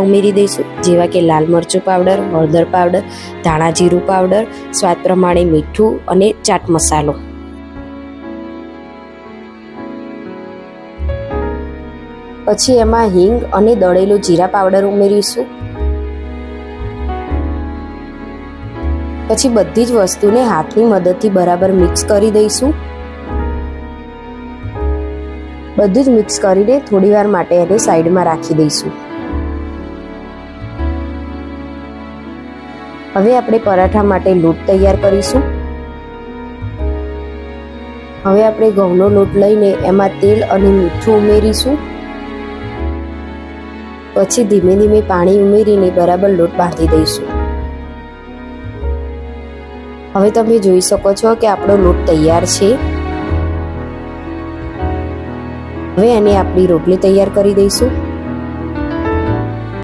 ઉમેરી દઈશું, જેવા કે લાલ મરચું પાવડર, હળદર પાવડર, ધાણા જીરું પાવડર, સ્વાદ પ્રમાણે મીઠું અને ચાટ મસાલો. પછી એમાં હિંગ અને દળેલું જીરા પાવડર ઉમેરીશું. પછી બધી જ વસ્તુને હાથની મદદથી બરાબર મિક્સ કરી દઈશું. બધું જ મિક્સ કરીને થોડીવાર માટે એને સાઈડમાં રાખી દઈશું. હવે આપણે પરાઠા માટે લોટ તૈયાર કરીશું. હવે આપણે ઘઉંનો લોટ લઈને એમાં તેલ અને મીઠું ઉમેરીશું. પછી ધીમે ધીમે પાણી ઉમેરીને બરાબર લોટ બાંધી દઈશું. હવે તમે જોઈ શકો છો કે આપણો લોટ તૈયાર છે. હવે એને આપણી રોટલી તૈયાર કરી દઈશું.